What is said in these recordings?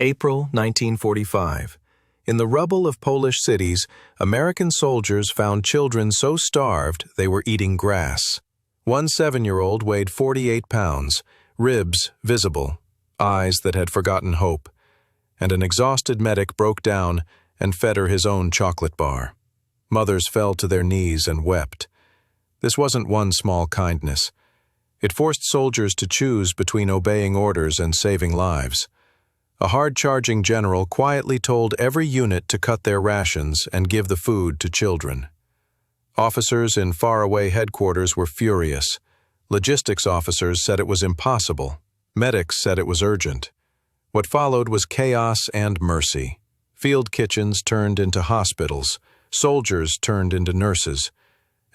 April 1945. In the rubble of Polish cities, American soldiers found children so starved they were eating grass. One 7-year-old weighed 48 pounds, ribs visible, eyes that had forgotten hope, and an exhausted medic broke down and fed her his own chocolate bar. Mothers fell to their knees and wept. This wasn't one small kindness. It forced soldiers to choose between obeying orders and saving lives. A hard-charging general quietly told every unit to cut their rations and give the food to children. Officers in faraway headquarters were furious. Logistics officers said it was impossible. Medics said it was urgent. What followed was chaos and mercy. Field kitchens turned into hospitals, soldiers turned into nurses,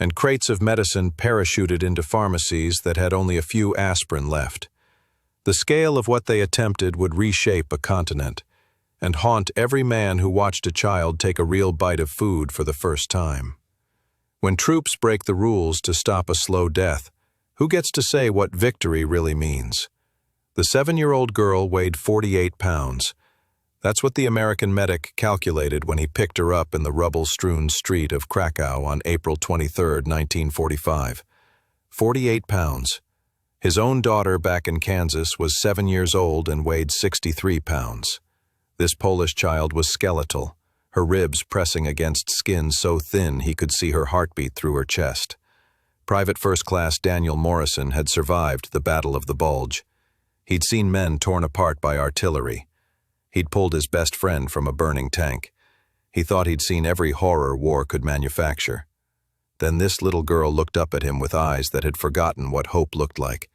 and crates of medicine parachuted into pharmacies that had only a few aspirin left. The scale of what they attempted would reshape a continent and haunt every man who watched a child take a real bite of food for the first time. When troops break the rules to stop a slow death, who gets to say what victory really means? The 7-year-old girl weighed 48 pounds. That's what the American medic calculated when he picked her up in the rubble-strewn street of Krakow on April 23, 1945. 48 pounds. His own daughter back in Kansas was 7 years old and weighed 63 pounds. This Polish child was skeletal, her ribs pressing against skin so thin he could see her heartbeat through her chest. Private First Class Daniel Morrison had survived the Battle of the Bulge. He'd seen men torn apart by artillery. He'd pulled his best friend from a burning tank. He thought he'd seen every horror war could manufacture. Then this little girl looked up at him with eyes that had forgotten what hope looked like,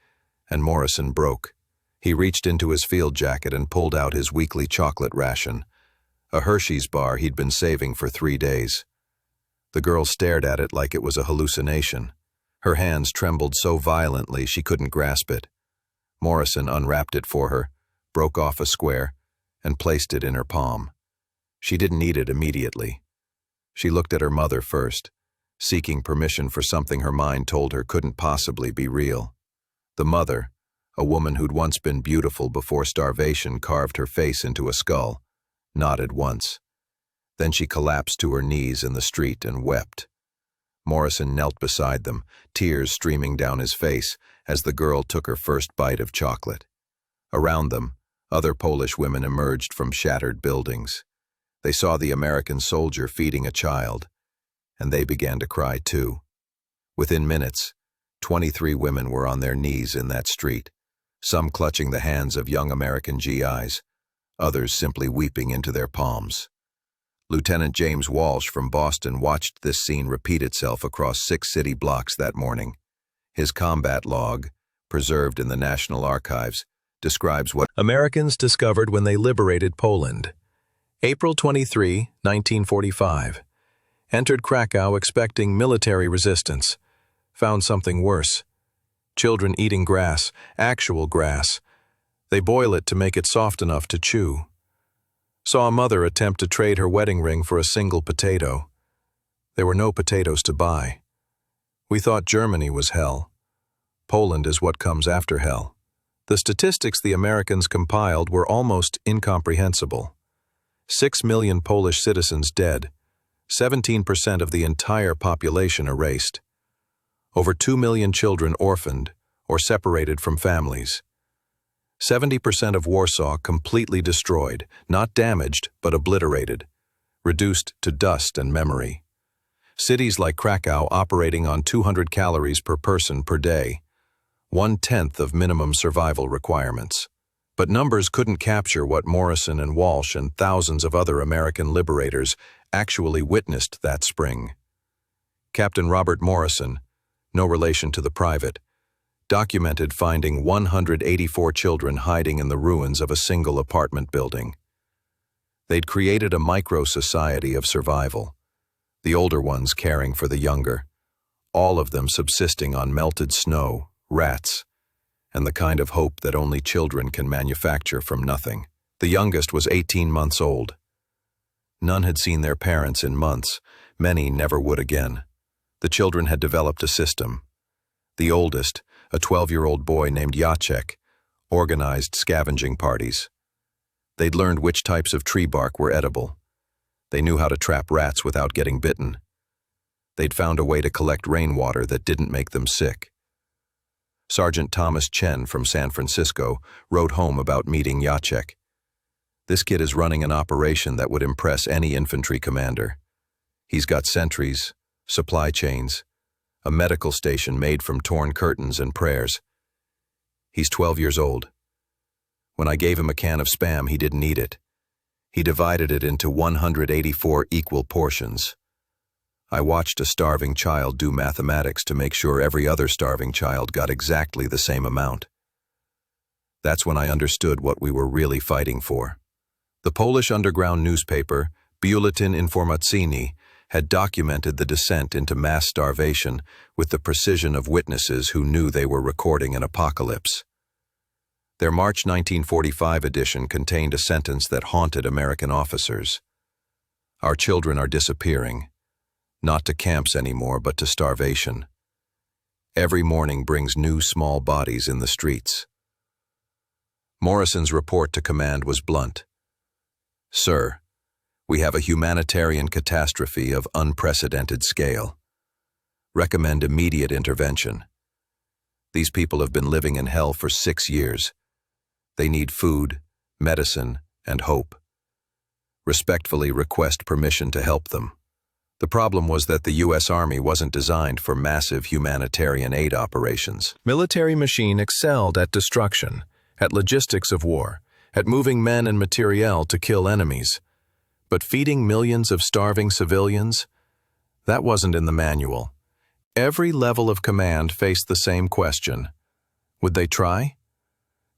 and Morrison broke. He reached into his field jacket and pulled out his weekly chocolate ration, a Hershey's bar he'd been saving for 3 days. The girl stared at it like it was a hallucination. Her hands trembled so violently she couldn't grasp it. Morrison unwrapped it for her, broke off a square, and placed it in her palm. She didn't eat it immediately. She looked at her mother first, seeking permission for something her mind told her couldn't possibly be real. The mother, a woman who'd once been beautiful before starvation carved her face into a skull, nodded once. Then she collapsed to her knees in the street and wept. Morrison knelt beside them, tears streaming down his face as the girl took her first bite of chocolate. Around them, other Polish women emerged from shattered buildings. They saw the American soldier feeding a child, and they began to cry too. Within minutes, 23 women were on their knees in that street, some clutching the hands of young American GIs, others simply weeping into their palms. Lieutenant James Walsh from Boston watched this scene repeat itself across 6 city blocks that morning. His combat log, preserved in the National Archives, describes what Americans discovered when they liberated Poland. April 23, 1945. Entered Krakow expecting military resistance. Found something worse. Children eating grass, actual grass. They boil it to make it soft enough to chew. Saw a mother attempt to trade her wedding ring for a single potato. There were no potatoes to buy. We thought Germany was hell. Poland is what comes after hell. The statistics the Americans compiled were almost incomprehensible. 6 million Polish citizens dead, 17% of the entire population erased. Over 2 million children orphaned or separated from families. 70% of Warsaw completely destroyed, not damaged, but obliterated, reduced to dust and memory. Cities like Krakow operating on 200 calories per person per day, 1/10 of minimum survival requirements. But numbers couldn't capture what Morrison and Walsh and thousands of other American liberators actually witnessed that spring. Captain Robert Morrison, no relation to the private, documented finding 184 children hiding in the ruins of a single apartment building. They'd created a micro-society of survival, the older ones caring for the younger, all of them subsisting on melted snow, rats, and the kind of hope that only children can manufacture from nothing. The youngest was 18 months old. None had seen their parents in months, many never would again. The children had developed a system. The oldest, a 12-year-old boy named Jacek, organized scavenging parties. They'd learned which types of tree bark were edible. They knew how to trap rats without getting bitten. They'd found a way to collect rainwater that didn't make them sick. Sergeant Thomas Chen from San Francisco wrote home about meeting Jacek. This kid is running an operation that would impress any infantry commander. He's got sentries, supply chains, a medical station made from torn curtains and prayers. He's 12 years old. When I gave him a can of Spam, he didn't eat it. He divided it into 184 equal portions. I watched a starving child do mathematics to make sure every other starving child got exactly the same amount. That's when I understood what we were really fighting for. The Polish underground newspaper, Bulletin Informacyjny, had documented the descent into mass starvation with the precision of witnesses who knew they were recording an apocalypse. Their March 1945 edition contained a sentence that haunted American officers. Our children are disappearing, not to camps anymore, but to starvation. Every morning brings new small bodies in the streets. Morrison's report to command was blunt. Sir, we have a humanitarian catastrophe of unprecedented scale. Recommend immediate intervention. These people have been living in hell for 6 years. They need food, medicine, and hope. Respectfully request permission to help them. The problem was that the U.S. Army wasn't designed for massive humanitarian aid operations. Military machine excelled at destruction, at logistics of war, at moving men and materiel to kill enemies. But feeding millions of starving civilians? That wasn't in the manual. Every level of command faced the same question. Would they try?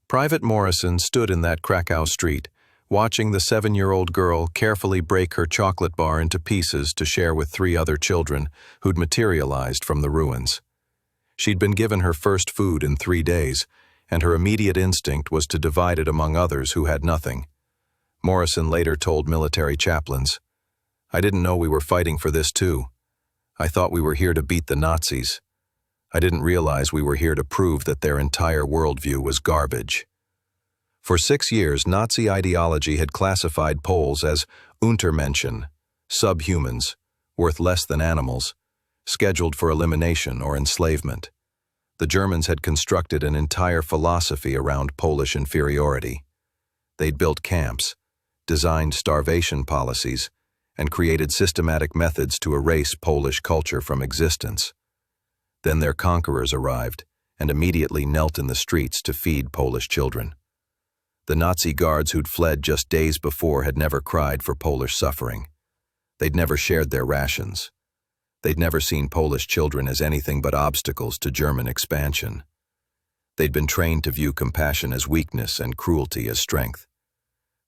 Private Morrison stood in that Krakow street, watching the 7-year-old girl carefully break her chocolate bar into pieces to share with 3 other children who'd materialized from the ruins. She'd been given her first food in 3 days, and her immediate instinct was to divide it among others who had nothing. Morrison later told military chaplains, "I didn't know we were fighting for this too. I thought we were here to beat the Nazis. I didn't realize we were here to prove that their entire worldview was garbage." For 6 years, Nazi ideology had classified Poles as Untermenschen, subhumans, worth less than animals, scheduled for elimination or enslavement. The Germans had constructed an entire philosophy around Polish inferiority. They'd built camps, designed starvation policies, and created systematic methods to erase Polish culture from existence. Then their conquerors arrived and immediately knelt in the streets to feed Polish children. The Nazi guards who'd fled just days before had never cried for Polish suffering. They'd never shared their rations. They'd never seen Polish children as anything but obstacles to German expansion. They'd been trained to view compassion as weakness and cruelty as strength.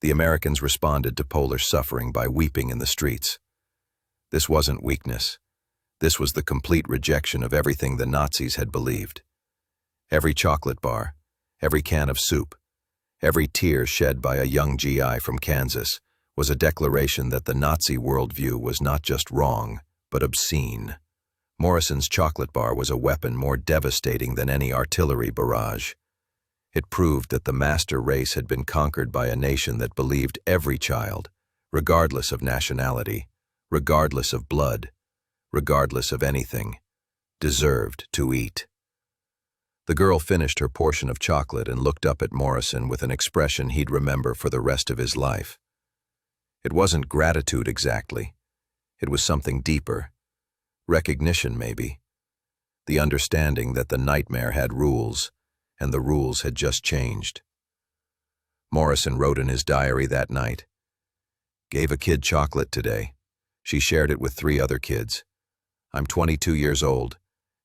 The Americans responded to Polish suffering by weeping in the streets. This wasn't weakness. This was the complete rejection of everything the Nazis had believed. Every chocolate bar, every can of soup, every tear shed by a young GI from Kansas was a declaration that the Nazi worldview was not just wrong, but obscene. Morrison's chocolate bar was a weapon more devastating than any artillery barrage. It proved that the master race had been conquered by a nation that believed every child, regardless of nationality, regardless of blood, regardless of anything, deserved to eat. The girl finished her portion of chocolate and looked up at Morrison with an expression he'd remember for the rest of his life. It wasn't gratitude exactly. It was something deeper. Recognition, maybe. The understanding that the nightmare had rules, and the rules had just changed. Morrison wrote in his diary that night, "Gave a kid chocolate today. She shared it with 3 other kids. I'm 22 years old,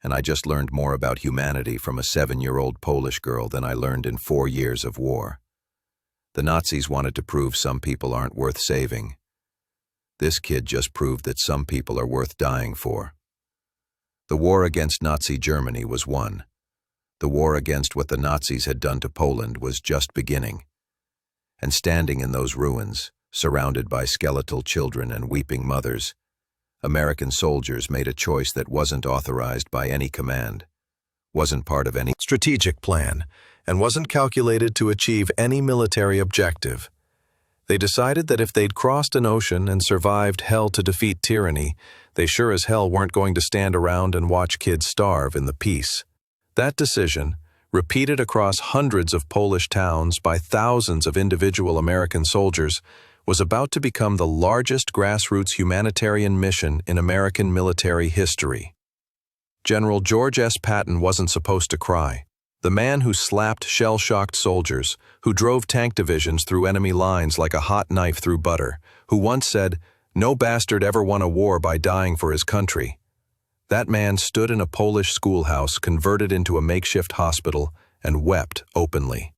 and I just learned more about humanity from a 7-year-old Polish girl than I learned in 4 years of war. The Nazis wanted to prove some people aren't worth saving. This kid just proved that some people are worth dying for." The war against Nazi Germany was won. The war against what the Nazis had done to Poland was just beginning. And standing in those ruins, surrounded by skeletal children and weeping mothers, American soldiers made a choice that wasn't authorized by any command, wasn't part of any strategic plan, and wasn't calculated to achieve any military objective. They decided that if they'd crossed an ocean and survived hell to defeat tyranny, they sure as hell weren't going to stand around and watch kids starve in the peace. That decision, repeated across hundreds of Polish towns by thousands of individual American soldiers, was about to become the largest grassroots humanitarian mission in American military history. General George S. Patton wasn't supposed to cry. The man who slapped shell-shocked soldiers, who drove tank divisions through enemy lines like a hot knife through butter, who once said, "No bastard ever won a war by dying for his country." That man stood in a Polish schoolhouse converted into a makeshift hospital and wept openly.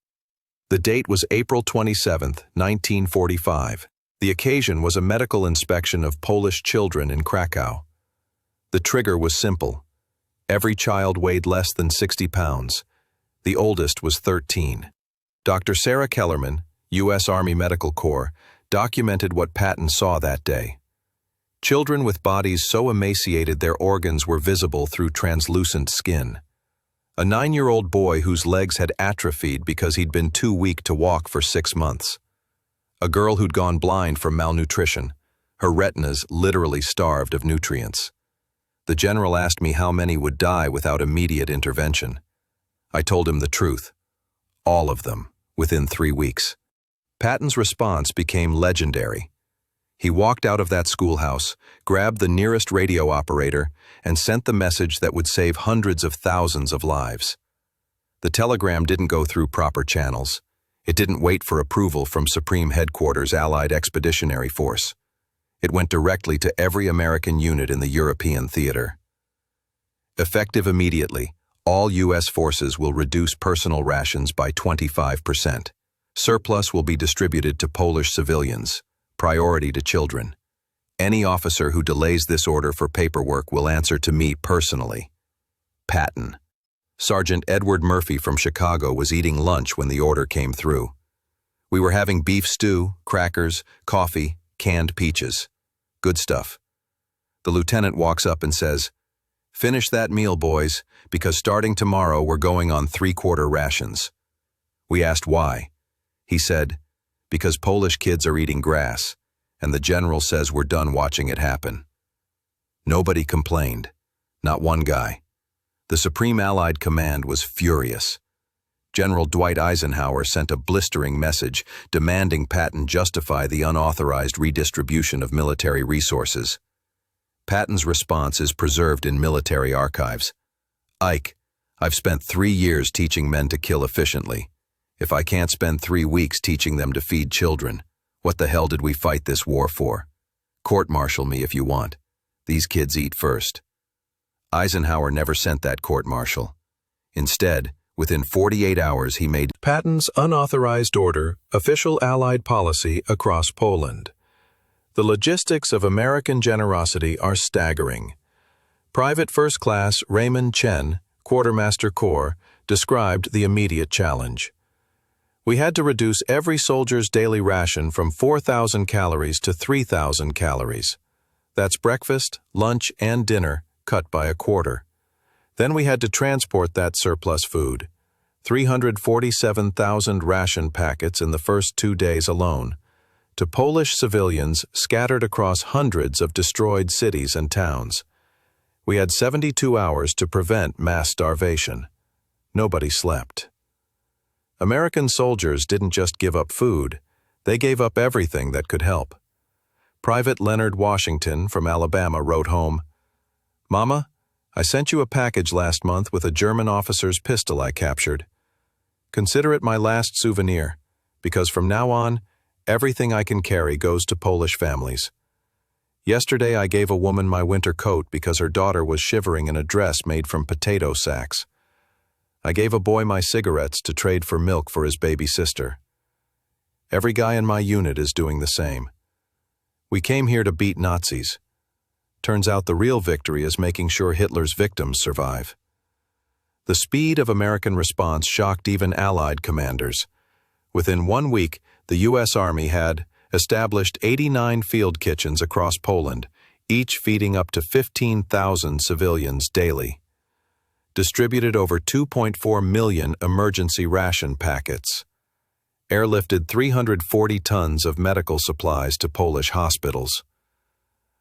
The date was April 27, 1945. The occasion was a medical inspection of Polish children in Krakow. The trigger was simple. Every child weighed less than 60 pounds. The oldest was 13. Dr. Sarah Kellerman, U.S. Army Medical Corps, documented what Patton saw that day. Children with bodies so emaciated their organs were visible through translucent skin. A 9-year-old boy whose legs had atrophied because he'd been too weak to walk for 6 months. A girl who'd gone blind from malnutrition, her retinas literally starved of nutrients. The general asked me how many would die without immediate intervention. I told him the truth. All of them, within 3 weeks. Patton's response became legendary. He walked out of that schoolhouse, grabbed the nearest radio operator, and sent the message that would save hundreds of thousands of lives. The telegram didn't go through proper channels. It didn't wait for approval from Supreme Headquarters Allied Expeditionary Force. It went directly to every American unit in the European theater. Effective immediately, all U.S. forces will reduce personal rations by 25%. Surplus will be distributed to Polish civilians. Priority to children. Any officer who delays this order for paperwork will answer to me personally. Patton. Sergeant Edward Murphy from Chicago was eating lunch when the order came through. We were having beef stew, crackers, coffee, canned peaches. Good stuff. The lieutenant walks up and says, "Finish that meal, boys, because starting tomorrow we're going on 3/4 rations." We asked why. He said, "Because Polish kids are eating grass, and the general says we're done watching it happen." Nobody complained. Not one guy. The Supreme Allied Command was furious. General Dwight Eisenhower sent a blistering message demanding Patton justify the unauthorized redistribution of military resources. Patton's response is preserved in military archives. "Ike, I've spent 3 years teaching men to kill efficiently. If I can't spend 3 weeks teaching them to feed children, what the hell did we fight this war for? Court-martial me if you want. These kids eat first." Eisenhower never sent that court-martial. Instead, within 48 hours he made Patton's unauthorized order official Allied policy across Poland. The logistics of American generosity are staggering. Private First Class Raymond Chen, Quartermaster Corps, described the immediate challenge. "We had to reduce every soldier's daily ration from 4,000 calories to 3,000 calories. That's breakfast, lunch, and dinner cut by a quarter. Then we had to transport that surplus food, 347,000 ration packets in the first 2 days alone, to Polish civilians scattered across hundreds of destroyed cities and towns. We had 72 hours to prevent mass starvation. Nobody slept." American soldiers didn't just give up food, they gave up everything that could help. Private Leonard Washington from Alabama wrote home, "Mama, I sent you a package last month with a German officer's pistol I captured. Consider it my last souvenir, because from now on, everything I can carry goes to Polish families. Yesterday I gave a woman my winter coat because her daughter was shivering in a dress made from potato sacks. I gave a boy my cigarettes to trade for milk for his baby sister. Every guy in my unit is doing the same. We came here to beat Nazis. Turns out the real victory is making sure Hitler's victims survive." The speed of American response shocked even Allied commanders. Within 1 week, the U.S. Army had established 89 field kitchens across Poland, each feeding up to 15,000 civilians daily. Distributed over 2.4 million emergency ration packets. Airlifted 340 tons of medical supplies to Polish hospitals.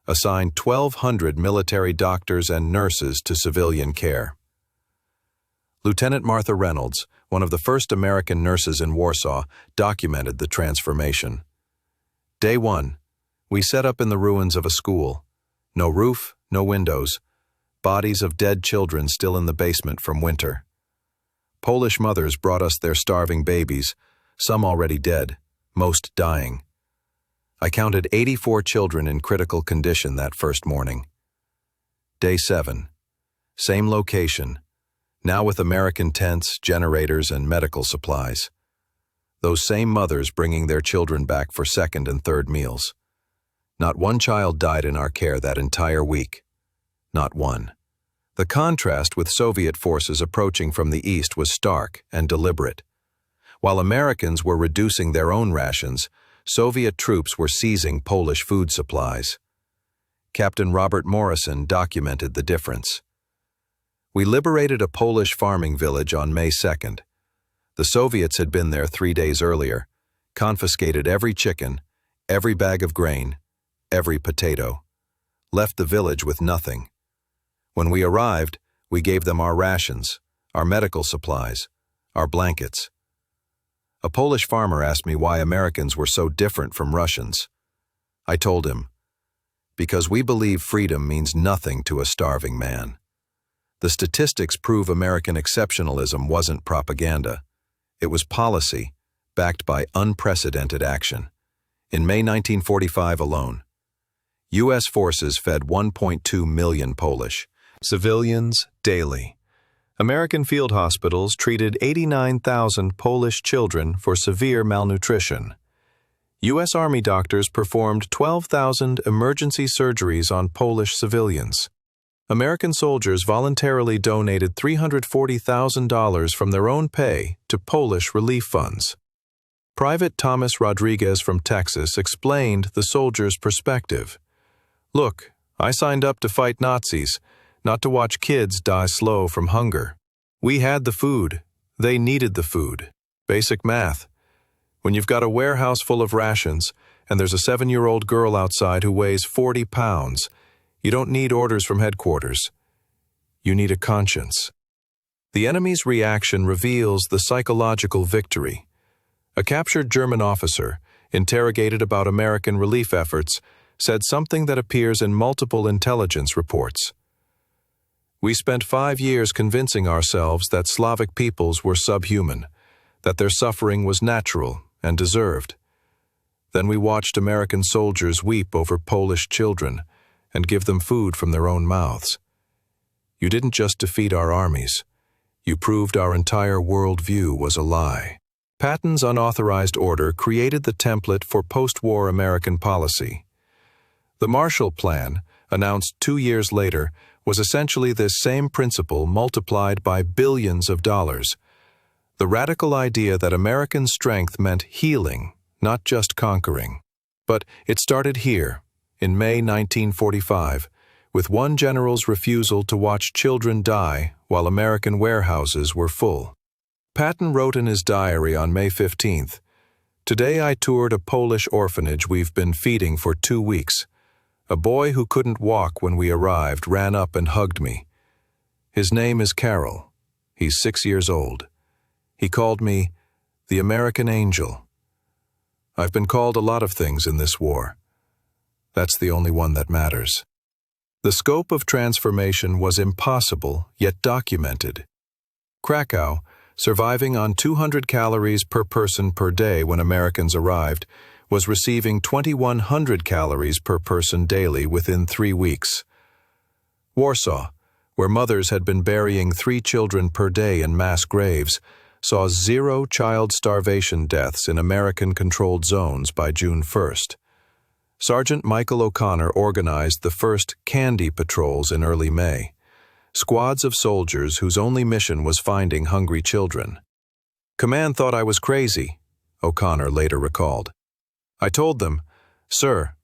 Assigned 1,200 military doctors and nurses to civilian care. Lieutenant Martha Reynolds, one of the first American nurses in Warsaw, documented the transformation. Day 1. We set up in the ruins of a school. No roof, no windows. Bodies of dead children still in the basement from winter. Polish mothers brought us their starving babies, some already dead, most dying. I counted 84 children in critical condition that first morning. Day 7. Same location, now with American tents, generators, and medical supplies. Those same mothers bringing their children back for second and third meals. Not one child died in our care that entire week. Not one. The contrast with Soviet forces approaching from the east was stark and deliberate. While Americans were reducing their own rations, Soviet troops were seizing Polish food supplies. Captain Robert Morrison documented the difference. We liberated a Polish farming village on May 2nd. The Soviets had been there 3 days earlier, confiscated every chicken, every bag of grain, every potato, left the village with nothing. When we arrived, we gave them our rations, our medical supplies, our blankets. A Polish farmer asked me why Americans were so different from Russians. I told him, because we believe freedom means nothing to a starving man. The statistics prove American exceptionalism wasn't propaganda. It was policy, backed by unprecedented action. In May 1945 alone, U.S. forces fed 1.2 million Polish civilians daily. American field hospitals treated 89,000 Polish children for severe malnutrition. U.S. Army doctors performed 12,000 emergency surgeries on Polish civilians. American soldiers voluntarily donated $340,000 from their own pay to Polish relief funds. Private Thomas Rodriguez from Texas explained the soldiers' perspective. Look, I signed up to fight Nazis, not to watch kids die slow from hunger. We had the food. They needed the food. Basic math. When you've got a warehouse full of rations and there's a 7-year-old girl outside who weighs 40 pounds, you don't need orders from headquarters. You need a conscience. The enemy's reaction reveals the psychological victory. A captured German officer, interrogated about American relief efforts, said something that appears in multiple intelligence reports. We spent 5 years convincing ourselves that Slavic peoples were subhuman, that their suffering was natural and deserved. Then we watched American soldiers weep over Polish children and give them food from their own mouths. You didn't just defeat our armies. You proved our entire worldview was a lie. Patton's unauthorized order created the template for post-war American policy. The Marshall Plan, announced 2 years later, was essentially this same principle multiplied by billions of dollars. The radical idea that American strength meant healing, not just conquering. But it started here, in May 1945, with one general's refusal to watch children die while American warehouses were full. Patton wrote in his diary on May 15th, "Today I toured a Polish orphanage we've been feeding for 2 weeks. A boy who couldn't walk when we arrived ran up and hugged me. His name is Carol. He's 6 years old. He called me the American Angel. I've been called a lot of things in this war. That's the only one that matters." The scope of transformation was impossible, yet documented. Krakow, surviving on 200 calories per person per day when Americans arrived, was receiving 2,100 calories per person daily within 3 weeks. Warsaw, where mothers had been burying 3 children per day in mass graves, saw 0 child starvation deaths in American-controlled zones by June 1st. Sergeant Michael O'Connor organized the first candy patrols in early May, squads of soldiers whose only mission was finding hungry children. "Command thought I was crazy," O'Connor later recalled. "I told them, 'Sir,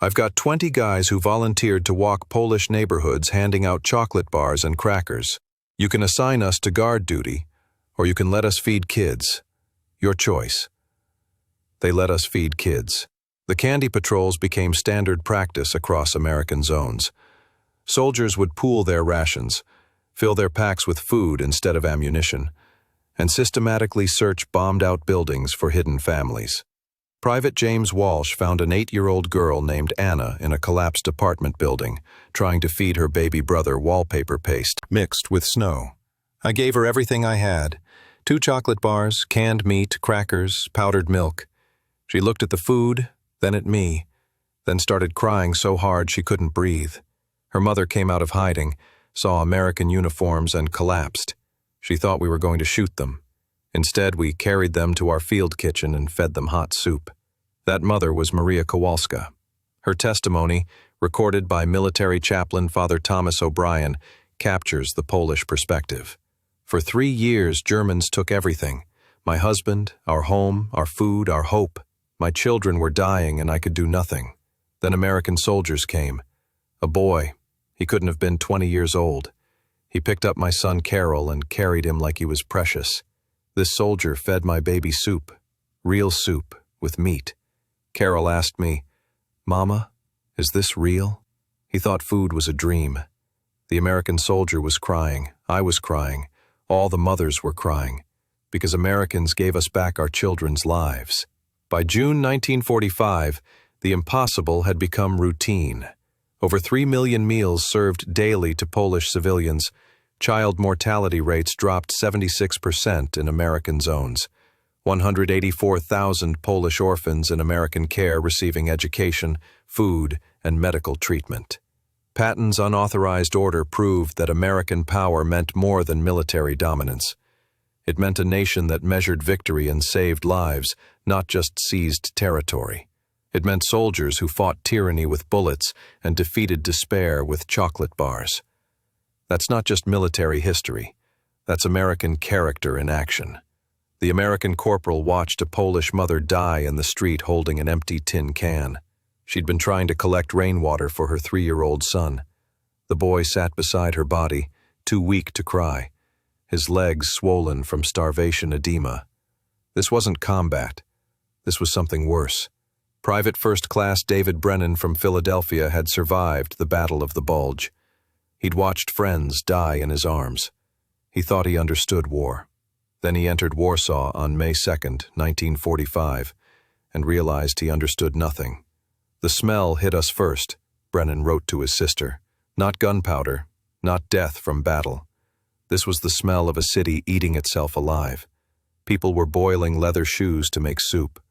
I've got 20 guys who volunteered to walk Polish neighborhoods handing out chocolate bars and crackers. You can assign us to guard duty, or you can let us feed kids. Your choice.' They let us feed kids. The candy patrols became standard practice across American zones. Soldiers would pool their rations, fill their packs with food instead of ammunition, and systematically search bombed-out buildings for hidden families. Private James Walsh found an 8-year-old girl named Anna in a collapsed apartment building, trying to feed her baby brother wallpaper paste mixed with snow. I gave her everything I had: 2 chocolate bars, canned meat, crackers, powdered milk. She looked at the food, then at me, then started crying so hard she couldn't breathe. Her mother came out of hiding, saw American uniforms, and collapsed. She thought we were going to shoot them. Instead, we carried them to our field kitchen and fed them hot soup. That mother was Maria Kowalska. Her testimony, recorded by military chaplain Father Thomas O'Brien, captures the Polish perspective. For 3 years, Germans took everything: my husband, our home, our food, our hope. My children were dying and I could do nothing. Then American soldiers came. A boy. He couldn't have been 20 years old. He picked up my son Carol and carried him like he was precious. This soldier fed my baby soup, real soup, with meat. Carol asked me, "Mama, is this real?" He thought food was a dream. The American soldier was crying. I was crying. All the mothers were crying, because Americans gave us back our children's lives. By June 1945, the impossible had become routine. Over 3 million meals served daily to Polish civilians. Child mortality rates dropped 76% in American zones. 184,000 Polish orphans in American care receiving education, food, and medical treatment. Patton's unauthorized order proved that American power meant more than military dominance. It meant a nation that measured victory and saved lives, not just seized territory. It meant soldiers who fought tyranny with bullets and defeated despair with chocolate bars. That's not just military history. That's American character in action. The American corporal watched a Polish mother die in the street holding an empty tin can. She'd been trying to collect rainwater for her 3-year-old son. The boy sat beside her body, too weak to cry, his legs swollen from starvation edema. This wasn't combat. This was something worse. Private First Class David Brennan from Philadelphia had survived the Battle of the Bulge. He'd watched friends die in his arms. He thought he understood war. Then he entered Warsaw on May 2nd, 1945, and realized he understood nothing. "The smell hit us first," Brennan wrote to his sister. "Not gunpowder, not death from battle. This was the smell of a city eating itself alive. People were boiling leather shoes to make soup.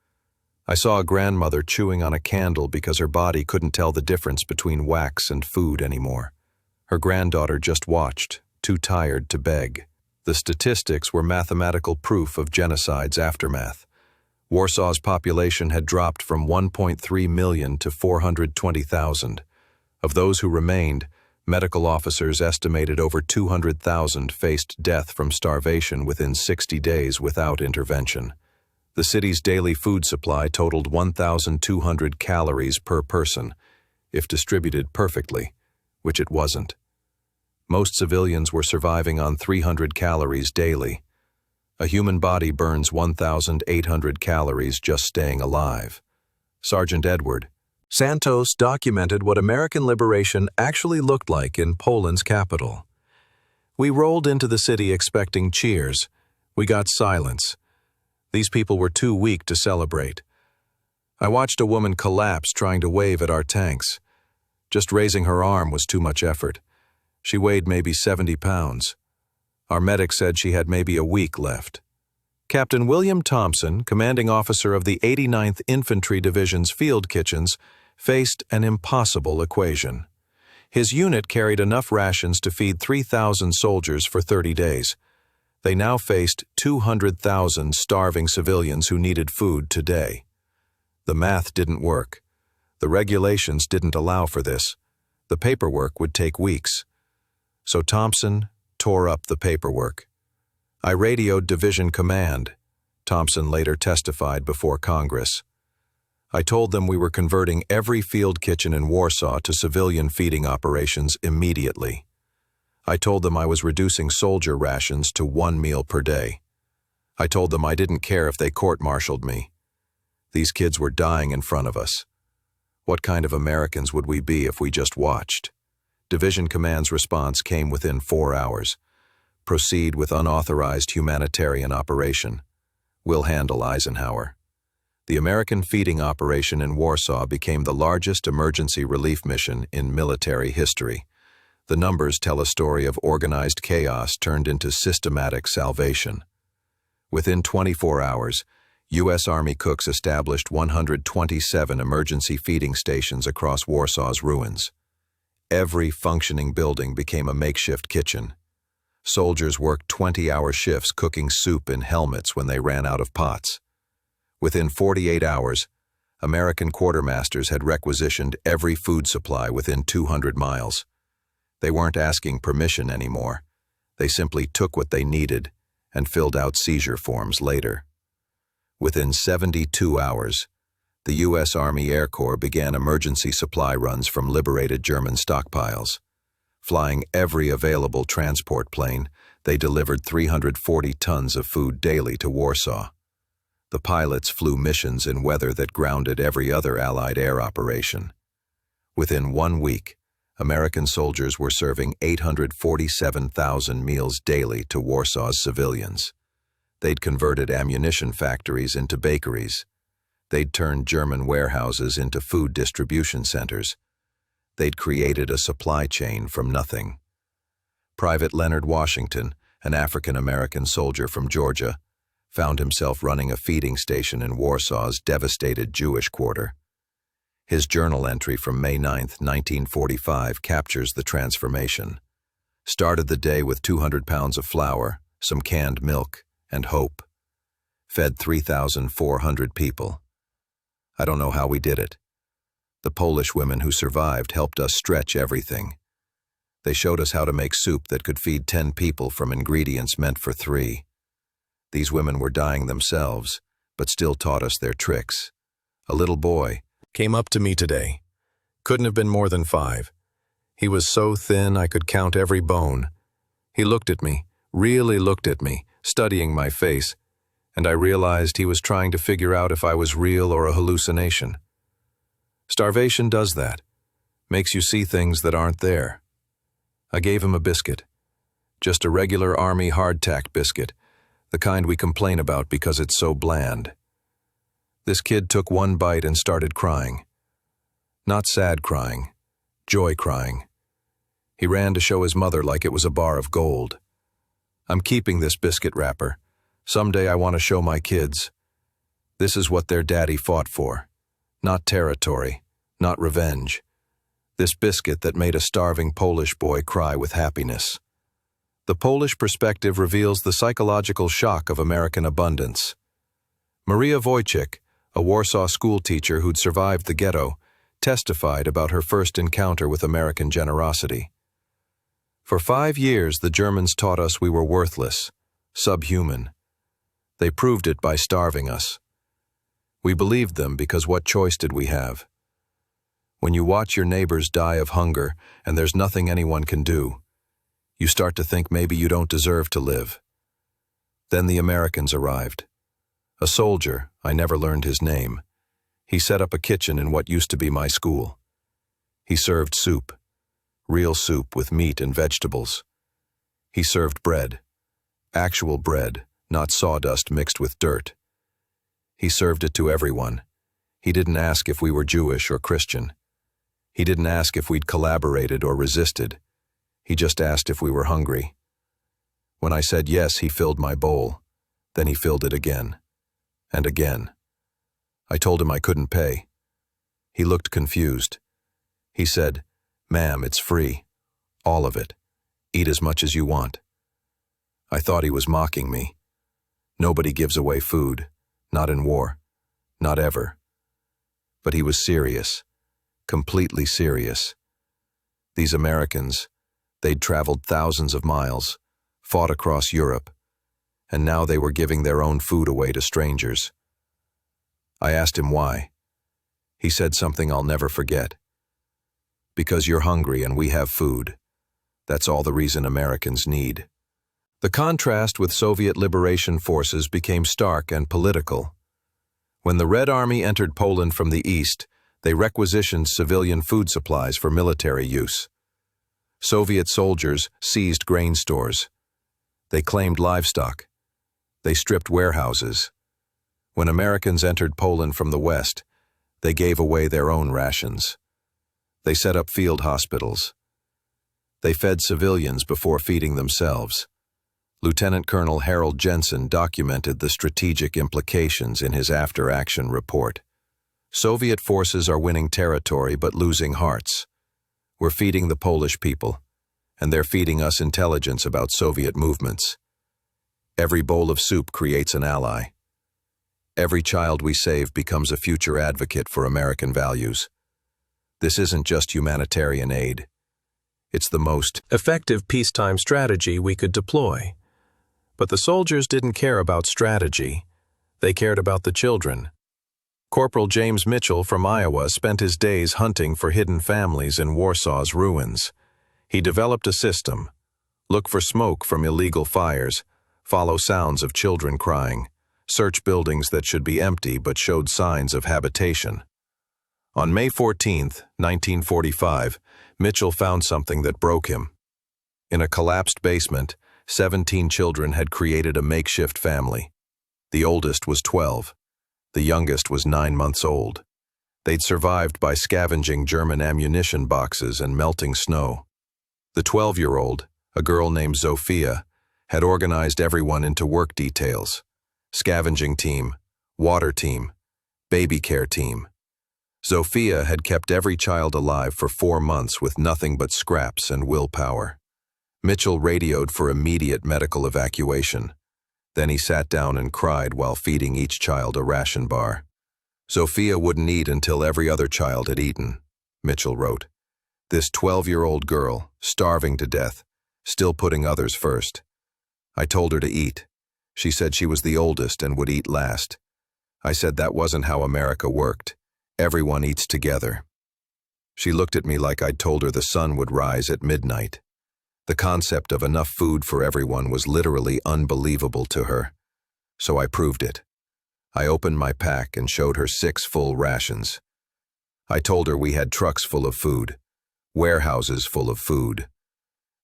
I saw a grandmother chewing on a candle because her body couldn't tell the difference between wax and food anymore. Her granddaughter just watched, too tired to beg. The statistics were mathematical proof of genocide's aftermath. Warsaw's population had dropped from 1.3 million to 420,000. Of those who remained, medical officers estimated over 200,000 faced death from starvation within 60 days without intervention. The city's daily food supply totaled 1,200 calories per person, if distributed perfectly, which it wasn't. Most civilians were surviving on 300 calories daily. A human body burns 1,800 calories just staying alive. Sergeant Edward Santos documented what American liberation actually looked like in Poland's capital. "We rolled into the city expecting cheers. We got silence. These people were too weak to celebrate. I watched a woman collapse trying to wave at our tanks. Just raising her arm was too much effort. She weighed maybe 70 pounds. Our medic said she had maybe a week left." Captain William Thompson, commanding officer of the 89th Infantry Division's field kitchens, faced an impossible equation. His unit carried enough rations to feed 3,000 soldiers for 30 days. They now faced 200,000 starving civilians who needed food today. The math didn't work. The regulations didn't allow for this. The paperwork would take weeks. So Thompson tore up the paperwork. "I radioed Division Command," Thompson later testified before Congress. "I told them we were converting every field kitchen in Warsaw to civilian feeding operations immediately. I told them I was reducing soldier rations to 1 meal per day. I told them I didn't care if they court-martialed me. These kids were dying in front of us. What kind of Americans would we be if we just watched? Division Command's response came within 4 hours. Proceed with unauthorized humanitarian operation. We'll handle Eisenhower. The American feeding operation in Warsaw became the largest emergency relief mission in military history. The numbers tell a story of organized chaos turned into systematic salvation. Within 24 hours, U.S. Army cooks established 127 emergency feeding stations across Warsaw's ruins. Every functioning building became a makeshift kitchen. Soldiers worked 20-hour shifts cooking soup in helmets when they ran out of pots. Within 48 hours, American quartermasters had requisitioned every food supply within 200 miles. They weren't asking permission anymore. They simply took what they needed and filled out seizure forms later. Within 72 hours, the U.S. Army Air Corps began emergency supply runs from liberated German stockpiles. Flying every available transport plane, they delivered 340 tons of food daily to Warsaw. The pilots flew missions in weather that grounded every other Allied air operation. Within 1 week, American soldiers were serving 847,000 meals daily to Warsaw's civilians. They'd converted ammunition factories into bakeries. They'd turned German warehouses into food distribution centers. They'd created a supply chain from nothing. Private Leonard Washington, an African-American soldier from Georgia, found himself running a feeding station in Warsaw's devastated Jewish quarter. His journal entry from May 9, 1945 captures the transformation. Started the day with 200 pounds of flour, some canned milk, and hope. Fed 3,400 people. I don't know how we did it. The Polish women who survived helped us stretch everything. They showed us how to make soup that could feed 10 people from ingredients meant for 3. These women were dying themselves, but still taught us their tricks. A little boy came up to me today. Couldn't have been more than 5. He was so thin I could count every bone. He looked at me, really looked at me, studying my face, and I realized he was trying to figure out if I was real or a hallucination. Starvation does that, makes you see things that aren't there. I gave him a biscuit, just a regular army hardtack biscuit, the kind we complain about because it's so bland. This kid took 1 bite and started crying. Not sad crying, joy crying. He ran to show his mother like it was a bar of gold. I'm keeping this biscuit wrapper. Someday I want to show my kids. This is what their daddy fought for. Not territory, not revenge. This biscuit that made a starving Polish boy cry with happiness. The Polish perspective reveals the psychological shock of American abundance. Maria Wojcik, a Warsaw schoolteacher who'd survived the ghetto, testified about her first encounter with American generosity. For 5 years, the Germans taught us we were worthless, subhuman. They proved it by starving us. We believed them because what choice did we have? When you watch your neighbors die of hunger and there's nothing anyone can do, you start to think maybe you don't deserve to live. Then the Americans arrived. A soldier, I never learned his name. He set up a kitchen in what used to be my school. He served soup, real soup with meat and vegetables. He served bread, actual bread, not sawdust mixed with dirt. He served it to everyone. He didn't ask if we were Jewish or Christian. He didn't ask if we'd collaborated or resisted. He just asked if we were hungry. When I said yes, he filled my bowl. Then he filled it again. And again. I told him I couldn't pay. He looked confused. He said, "Ma'am, it's free. All of it. Eat as much as you want." I thought he was mocking me. Nobody gives away food. Not in war. Not ever. But he was serious. Completely serious. These Americans, they'd traveled thousands of miles, fought across Europe, and now they were giving their own food away to strangers. I asked him why. He said something I'll never forget. Because you're hungry and we have food. That's all the reason Americans need. The contrast with Soviet liberation forces became stark and political. When the Red Army entered Poland from the east, they requisitioned civilian food supplies for military use. Soviet soldiers seized grain stores. They claimed livestock. They stripped warehouses. When Americans entered Poland from the west, they gave away their own rations. They set up field hospitals. They fed civilians before feeding themselves. Lieutenant Colonel Harold Jensen documented the strategic implications in his after-action report. Soviet forces are winning territory but losing hearts. We're feeding the Polish people, and they're feeding us intelligence about Soviet movements. Every bowl of soup creates an ally. Every child we save becomes a future advocate for American values. This isn't just humanitarian aid. It's the most effective peacetime strategy we could deploy. But the soldiers didn't care about strategy. They cared about the children. Corporal James Mitchell from Iowa spent his days hunting for hidden families in Warsaw's ruins. He developed a system. Look for smoke from illegal fires, follow sounds of children crying, search buildings that should be empty but showed signs of habitation. On May 14, 1945, Mitchell found something that broke him. In a collapsed basement, 17 children had created a makeshift family. The oldest was 12. The youngest was 9 months old. They'd survived by scavenging German ammunition boxes and melting snow. The 12-year-old, a girl named Zofia, had organized everyone into work details: scavenging team, water team, baby care team. Zofia had kept every child alive for 4 months with nothing but scraps and willpower. Mitchell radioed for immediate medical evacuation. Then he sat down and cried while feeding each child a ration bar. Zofia wouldn't eat until every other child had eaten, Mitchell wrote. This 12-year-old girl, starving to death, still putting others first. I told her to eat. She said she was the oldest and would eat last. I said that wasn't how America worked. Everyone eats together. She looked at me like I'd told her the sun would rise at midnight. The concept of enough food for everyone was literally unbelievable to her. So I proved it. I opened my pack and showed her 6 full rations. I told her we had trucks full of food, warehouses full of food.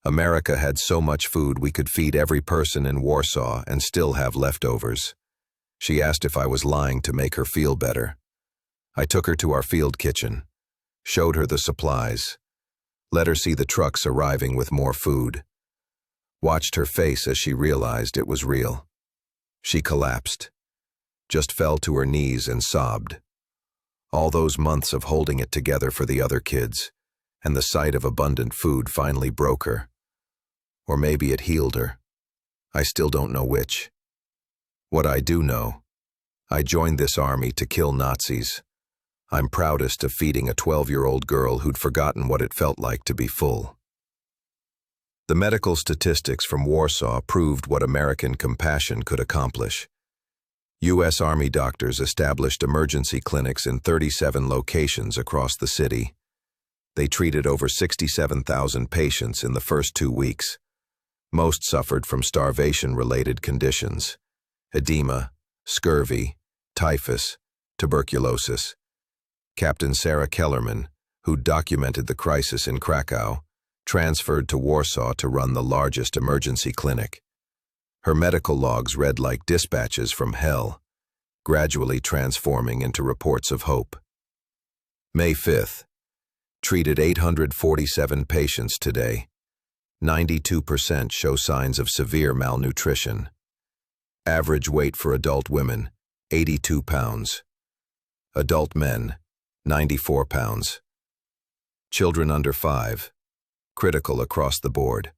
America had so much food we could feed every person in Warsaw and still have leftovers. She asked if I was lying to make her feel better. I took her to our field kitchen, showed her the supplies, let her see the trucks arriving with more food. Watched her face as she realized it was real. She collapsed, just fell to her knees and sobbed. All those months of holding it together for the other kids, and the sight of abundant food finally broke her. Or maybe it healed her. I still don't know which. What I do know, I joined this army to kill Nazis. I'm proudest of feeding a 12-year-old girl who'd forgotten what it felt like to be full. The medical statistics from Warsaw proved what American compassion could accomplish. U.S. Army doctors established emergency clinics in 37 locations across the city. They treated over 67,000 patients in the first 2 weeks. Most suffered from starvation-related conditions: edema, scurvy, typhus, tuberculosis. Captain Sarah Kellerman, who documented the crisis in Krakow, transferred to Warsaw to run the largest emergency clinic. Her medical logs read like dispatches from hell, gradually transforming into reports of hope. May 5th. Treated 847 patients today. 92% show signs of severe malnutrition. Average weight for adult women, 82 pounds. Adult men, 94 pounds. Children under 5, critical across the board.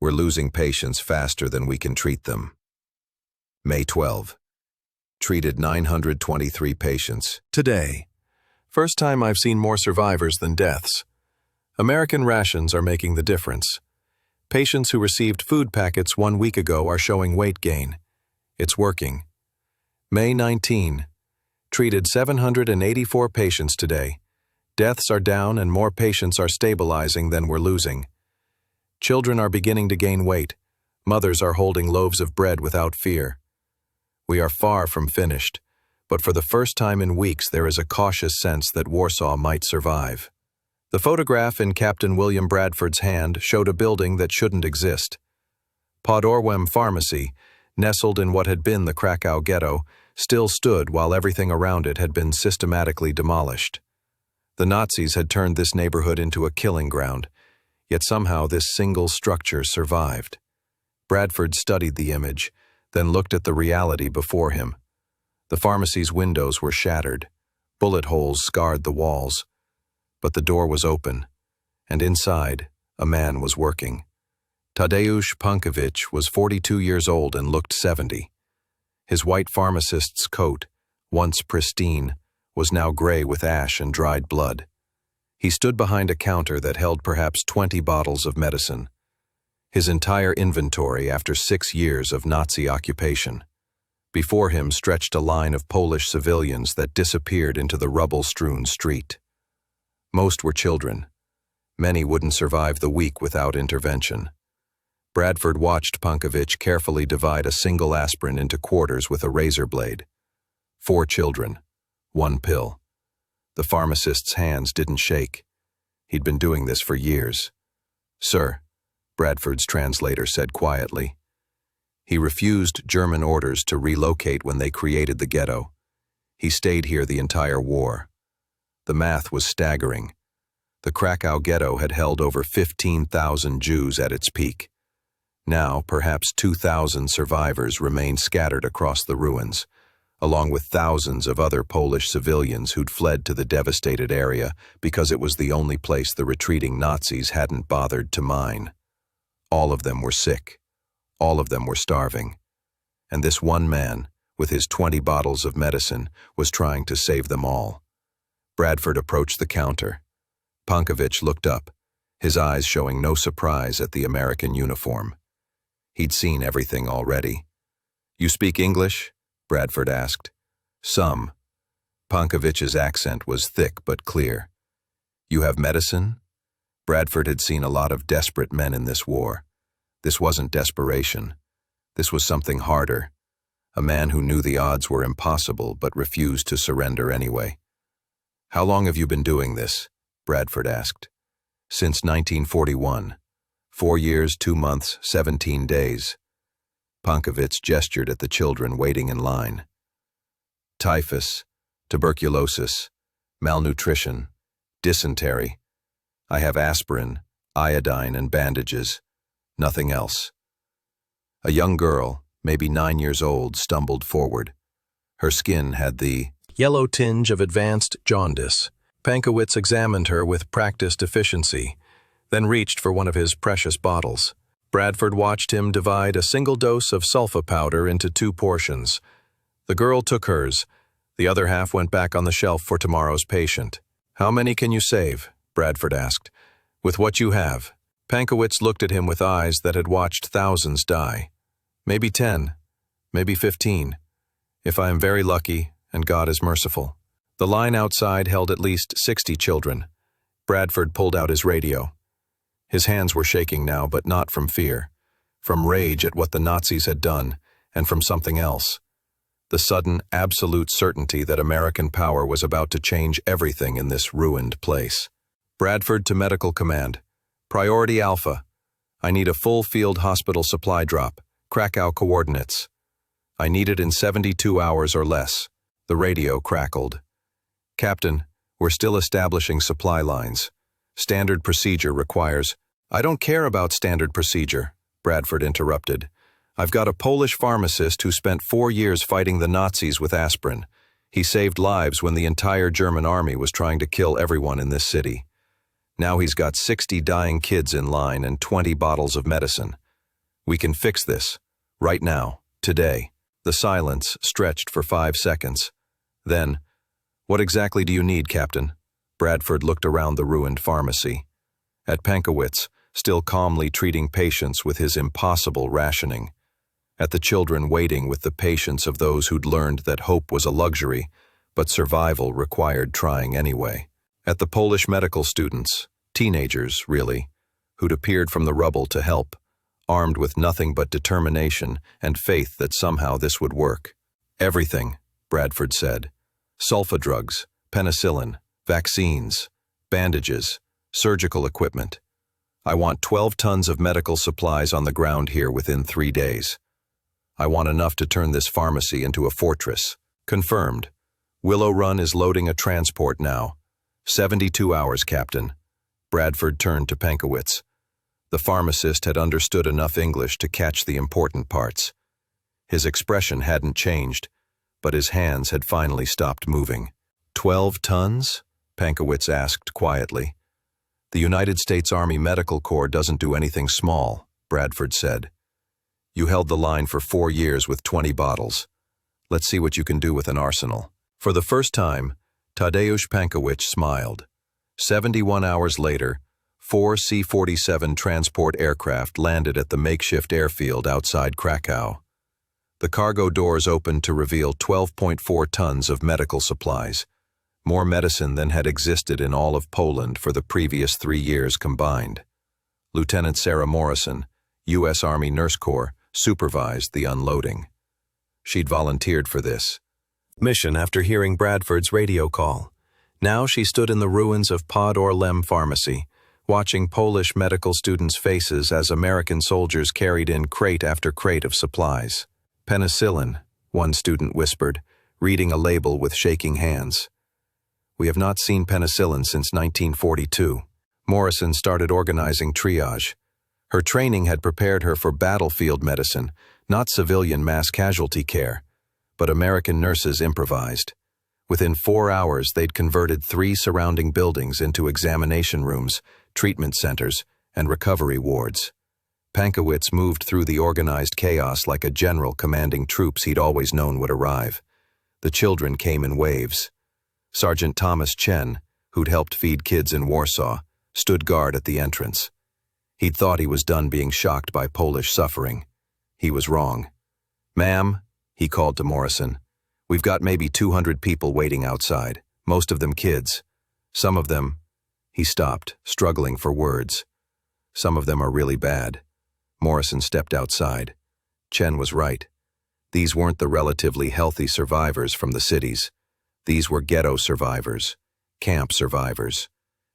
We're losing patients faster than we can treat them. May 12. Treated 923 patients. Today. First time I've seen more survivors than deaths. American rations are making the difference. Patients who received food packets 1 week ago are showing weight gain. It's working. May 19. Treated 784 patients today. Deaths are down and more patients are stabilizing than we're losing. Children are beginning to gain weight. Mothers are holding loaves of bread without fear. We are far from finished, but for the first time in weeks there is a cautious sense that Warsaw might survive. The photograph in Captain William Bradford's hand showed a building that shouldn't exist. Podorwem Pharmacy, nestled in what had been the Krakow ghetto, still stood while everything around it had been systematically demolished. The Nazis had turned this neighborhood into a killing ground, yet somehow this single structure survived. Bradford studied the image, then looked at the reality before him. The pharmacy's windows were shattered. Bullet holes scarred the walls. But the door was open, and inside, a man was working. Tadeusz Punkovich was 42 years old and looked 70. His white pharmacist's coat, once pristine, was now gray with ash and dried blood. He stood behind a counter that held perhaps 20 bottles of medicine. His entire inventory after 6 years of Nazi occupation. Before him stretched a line of Polish civilians that disappeared into the rubble-strewn street. Most were children. Many wouldn't survive the week without intervention. Bradford watched Punkovich carefully divide a single aspirin into quarters with a razor blade. 4 children, 1 pill. The pharmacist's hands didn't shake. He'd been doing this for years. "Sir," Bradford's translator said quietly. He refused German orders to relocate when they created the ghetto. He stayed here the entire war. The math was staggering. The Krakow ghetto had held over 15,000 Jews at its peak. Now, perhaps 2,000 survivors remained scattered across the ruins, along with thousands of other Polish civilians who'd fled to the devastated area because it was the only place the retreating Nazis hadn't bothered to mine. All of them were sick. All of them were starving. And this one man, with his 20 bottles of medicine, was trying to save them all. Bradford approached the counter. Punkovich looked up, his eyes showing no surprise at the American uniform. He'd seen everything already. "You speak English?" Bradford asked. "Some." Punkovich's accent was thick but clear. "You have medicine?" Bradford had seen a lot of desperate men in this war. This wasn't desperation. This was something harder. A man who knew the odds were impossible but refused to surrender anyway. "How long have you been doing this?" Bradford asked. "Since 1941. 4 years, 2 months, 17 days. Punkovich gestured at the children waiting in line. "Typhus, tuberculosis, malnutrition, dysentery. I have aspirin, iodine, and bandages. Nothing else." A young girl, maybe 9 years old, stumbled forward. Her skin had the yellow tinge of advanced jaundice. Pankowitz examined her with practiced efficiency, then reached for one of his precious bottles. Bradford watched him divide a single dose of sulfa powder into 2 portions. The girl took hers. The other half went back on the shelf for tomorrow's patient. "How many can you save?" Bradford asked. "With what you have." Pankowitz looked at him with eyes that had watched thousands die. "Maybe 10, maybe 15, if I am very lucky and God is merciful." The line outside held at least 60 children. Bradford pulled out his radio. His hands were shaking now, but not from fear, from rage at what the Nazis had done, and from something else. The sudden, absolute certainty that American power was about to change everything in this ruined place. "Bradford to Medical Command. Priority Alpha. I need a full field hospital supply drop. Krakow coordinates. I need it in 72 hours or less." The radio crackled. "Captain, we're still establishing supply lines. Standard procedure requires—" "I don't care about standard procedure," Bradford interrupted. "I've got a Polish pharmacist who spent 4 years fighting the Nazis with aspirin. He saved lives when the entire German army was trying to kill everyone in this city. Now he's got 60 dying kids in line and 20 bottles of medicine. We can fix this. Right now. Today." The silence stretched for 5 seconds. Then, "What exactly do you need, Captain?" Bradford looked around the ruined pharmacy. At Pankowitz, still calmly treating patients with his impossible rationing. At the children waiting with the patience of those who'd learned that hope was a luxury, but survival required trying anyway. At the Polish medical students, teenagers, really, who'd appeared from the rubble to help, armed with nothing but determination and faith that somehow this would work. "Everything," Bradford said. Sulfa drugs, penicillin, vaccines, bandages, surgical equipment. I want 12 tons of medical supplies on the ground here within 3 days. I want enough to turn this pharmacy into a fortress. Confirmed. Willow Run is loading a transport now. 72 hours, Captain. Bradford turned to Pankowitz. The pharmacist had understood enough English to catch the important parts. His expression hadn't changed, but his hands had finally stopped moving. 12 tons? Pankowitz asked quietly. The United States Army Medical Corps doesn't do anything small, Bradford said. You held the line for 4 years with 20 bottles. Let's see what you can do with an arsenal. For the first time, Tadeusz Pankowicz smiled. 71 hours later, 4 C-47 transport aircraft landed at the makeshift airfield outside Krakow. The cargo doors opened to reveal 12.4 tons of medical supplies, more medicine than had existed in all of Poland for the previous 3 years combined. Lieutenant Sarah Morrison, U.S. Army Nurse Corps, supervised the unloading. She'd volunteered for this mission after hearing Bradford's radio call. Now she stood in the ruins of Pod Orlem Pharmacy, watching Polish medical students' faces as American soldiers carried in crate after crate of supplies. Penicillin, one student whispered, reading a label with shaking hands. We have not seen penicillin since 1942. Morrison started organizing triage. Her training had prepared her for battlefield medicine, not civilian mass casualty care, but American nurses improvised. Within 4 hours, they'd converted 3 surrounding buildings into examination rooms, treatment centers, and recovery wards. Pankowitz moved through the organized chaos like a general commanding troops he'd always known would arrive. The children came in waves. Sergeant Thomas Chen, who'd helped feed kids in Warsaw, stood guard at the entrance. He'd thought he was done being shocked by Polish suffering. He was wrong. Ma'am, he called to Morrison, we've got maybe 200 people waiting outside, most of them kids. Some of them, he stopped, struggling for words. Some of them are really bad. Morrison stepped outside. Chen was right. These weren't the relatively healthy survivors from the cities. These were ghetto survivors, camp survivors,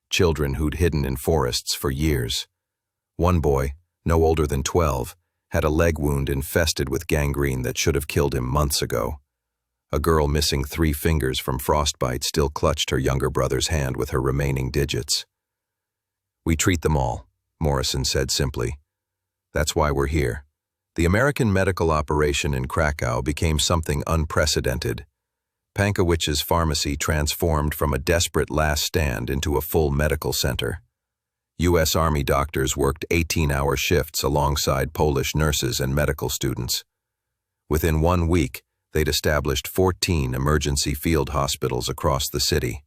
children who'd hidden in forests for years. One boy, no older than 12, had a leg wound infested with gangrene that should have killed him months ago. A girl missing 3 fingers from frostbite still clutched her younger brother's hand with her remaining digits. We treat them all, Morrison said simply. That's why we're here. The American medical operation in Krakow became something unprecedented. Pankowicz's pharmacy transformed from a desperate last stand into a full medical center. U.S. Army doctors worked 18-hour shifts alongside Polish nurses and medical students. Within 1 week, they'd established 14 emergency field hospitals across the city.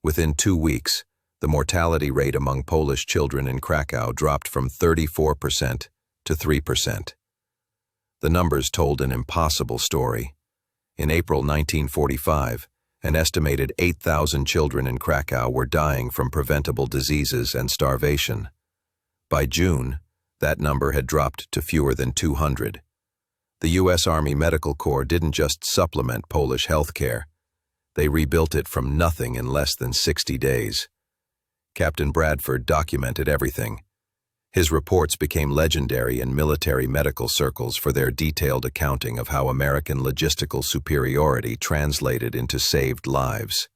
Within 2 weeks, the mortality rate among Polish children in Krakow dropped from 34% to 3%. The numbers told an impossible story. In April 1945, an estimated 8,000 children in Krakow were dying from preventable diseases and starvation. By June, that number had dropped to fewer than 200. The U.S. Army Medical Corps didn't just supplement Polish health care. They rebuilt it from nothing in less than 60 days. Captain Bradford documented everything. His reports became legendary in military medical circles for their detailed accounting of how American logistical superiority translated into saved lives.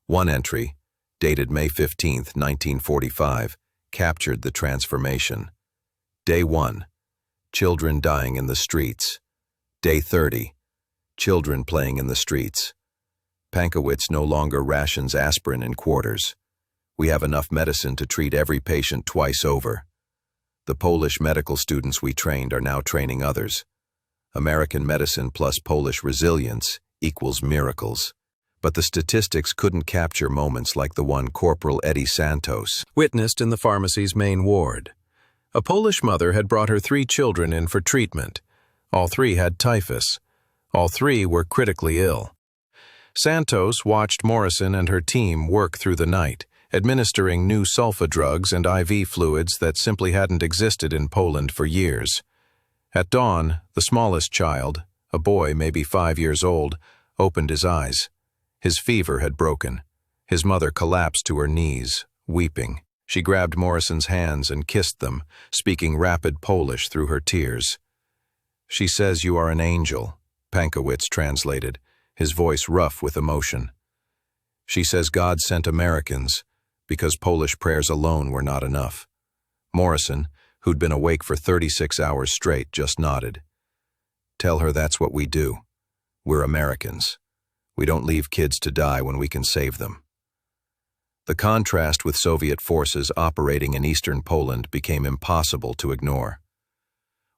One entry, dated May 15, 1945, captured the transformation. Day 1, children dying in the streets. Day 30, children playing in the streets. Pankowitz no longer rations aspirin in quarters. We have enough medicine to treat every patient twice over. The Polish medical students we trained are now training others. American medicine plus Polish resilience equals miracles. But the statistics couldn't capture moments like the one Corporal Eddie Santos witnessed in the pharmacy's main ward. A Polish mother had brought her 3 children in for treatment. All 3 had typhus. All 3 were critically ill. Santos watched Morrison and her team work through the night, administering new sulfa drugs and IV fluids that simply hadn't existed in Poland for years. At dawn, the smallest child, a boy maybe 5 years old, opened his eyes. His fever had broken. His mother collapsed to her knees, weeping. She grabbed Morrison's hands and kissed them, speaking rapid Polish through her tears. "She says you are an angel," Pankowitz translated, his voice rough with emotion. "She says God sent Americans, because Polish prayers alone were not enough." Morrison, who'd been awake for 36 hours straight, just nodded. "Tell her that's what we do. We're Americans. We don't leave kids to die when we can save them." The contrast with Soviet forces operating in eastern Poland became impossible to ignore.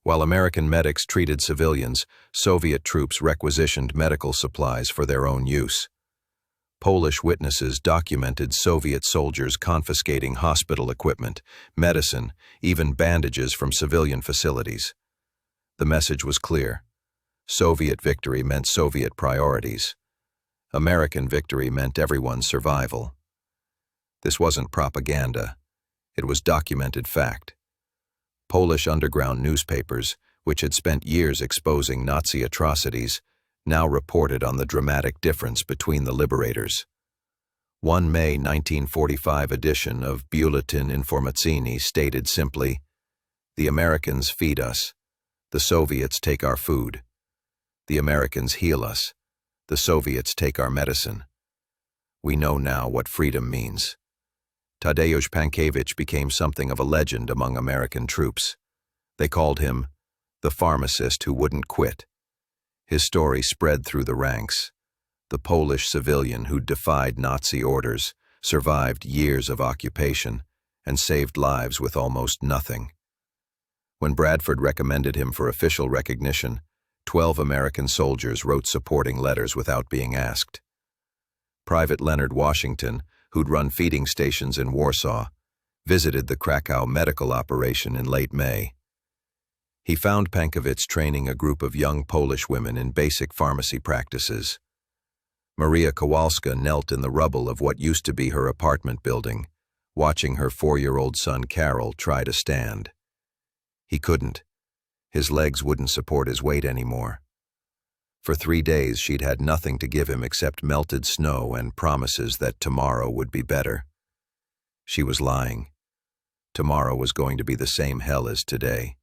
While American medics treated civilians, Soviet troops requisitioned medical supplies for their own use. Polish witnesses documented Soviet soldiers confiscating hospital equipment, medicine, even bandages from civilian facilities. The message was clear. Soviet victory meant Soviet priorities. American victory meant everyone's survival. This wasn't propaganda. It was documented fact. Polish underground newspapers, which had spent years exposing Nazi atrocities, now reported on the dramatic difference between the liberators. One May 1945 edition of Bulletin Informacyjny stated simply, "The Americans feed us. The Soviets take our food. The Americans heal us. The Soviets take our medicine. We know now what freedom means." Tadeusz Pankowicz became something of a legend among American troops. They called him the pharmacist who wouldn't quit. His story spread through the ranks. The Polish civilian who defied Nazi orders, survived years of occupation, and saved lives with almost nothing. When Bradford recommended him for official recognition, 12 American soldiers wrote supporting letters without being asked. Private Leonard Washington, who'd run feeding stations in Warsaw, visited the Krakow medical operation in late May. He found Pankowitz training a group of young Polish women in basic pharmacy practices. Maria Kowalska knelt in the rubble of what used to be her apartment building, watching her 4-year-old son Karol try to stand. He couldn't. His legs wouldn't support his weight anymore. For 3 days she'd had nothing to give him except melted snow and promises that tomorrow would be better. She was lying. Tomorrow was going to be the same hell as today.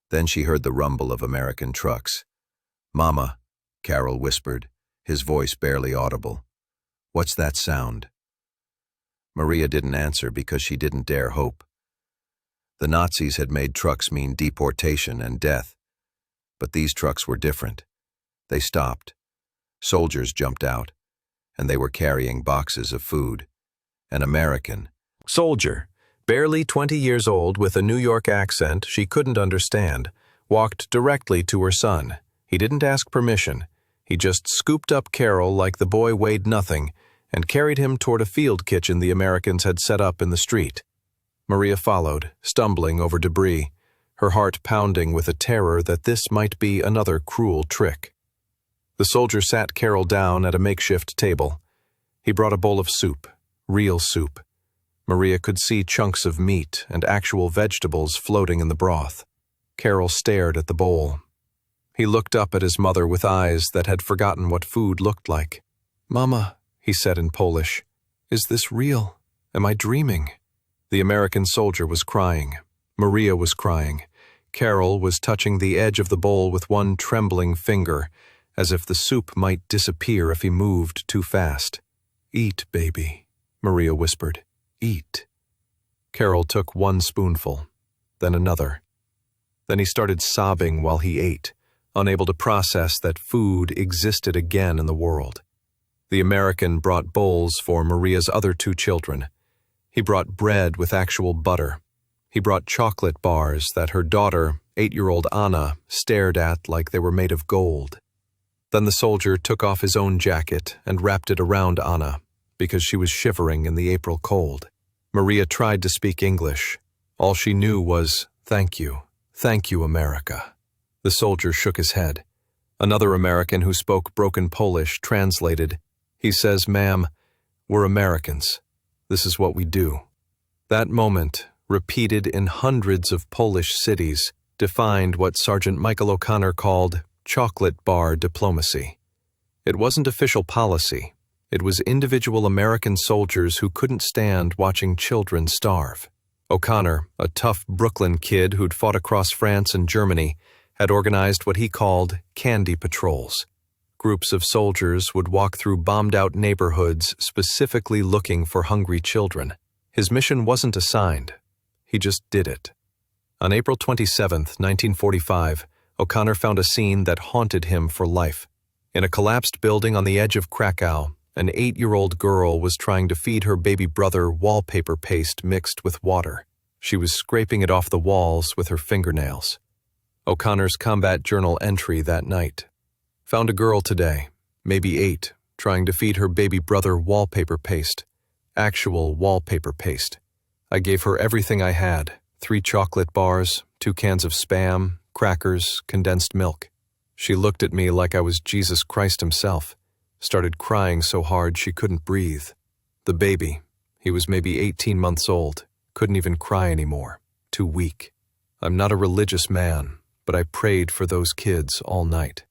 Then she heard the rumble of American trucks. "Mama," Karol whispered, his voice barely audible. "What's that sound?" Maria didn't answer because she didn't dare hope. The Nazis had made trucks mean deportation and death. But these trucks were different. They stopped. Soldiers jumped out, and they were carrying boxes of food. An American soldier, barely 20 years old with a New York accent she couldn't understand, walked directly to her son. He didn't ask permission. He just scooped up Karol like the boy weighed nothing and carried him toward a field kitchen the Americans had set up in the street. Maria followed, stumbling over debris, her heart pounding with a terror that this might be another cruel trick. The soldier sat Karol down at a makeshift table. He brought a bowl of soup, real soup. Maria could see chunks of meat and actual vegetables floating in the broth. Karol stared at the bowl. He looked up at his mother with eyes that had forgotten what food looked like. "Mama," he said in Polish, "is this real? Am I dreaming?" The American soldier was crying. Maria was crying. Karol was touching the edge of the bowl with one trembling finger, as if the soup might disappear if he moved too fast. "Eat, baby," Maria whispered. "Eat." Karol took one spoonful, then another. Then he started sobbing while he ate, unable to process that food existed again in the world. The American brought bowls for Maria's other 2 children. He brought bread with actual butter. He brought chocolate bars that her daughter, 8-year-old Anna, stared at like they were made of gold. Then the soldier took off his own jacket and wrapped it around Anna, because she was shivering in the April cold. Maria tried to speak English. All she knew was, "Thank you, America." The soldier shook his head. Another American who spoke broken Polish translated. He says, "Ma'am, we're Americans. This is what we do." That moment, repeated in hundreds of Polish cities, defined what Sergeant Michael O'Connor called chocolate bar diplomacy. It wasn't official policy. It was individual American soldiers who couldn't stand watching children starve. O'Connor, a tough Brooklyn kid who'd fought across France and Germany, had organized what he called candy patrols. Groups of soldiers would walk through bombed-out neighborhoods specifically looking for hungry children. His mission wasn't assigned. He just did it. On April 27, 1945, O'Connor found a scene that haunted him for life. In a collapsed building on the edge of Krakow, an 8-year-old girl was trying to feed her baby brother wallpaper paste mixed with water. She was scraping it off the walls with her fingernails. O'Connor's combat journal entry that night. Found a girl today, maybe 8, trying to feed her baby brother wallpaper paste. Actual wallpaper paste. I gave her everything I had, 3 chocolate bars, 2 cans of Spam, crackers, condensed milk. She looked at me like I was Jesus Christ himself. Started crying so hard she couldn't breathe. The baby, he was maybe 18 months old, couldn't even cry anymore, too weak. I'm not a religious man, but I prayed for those kids all night.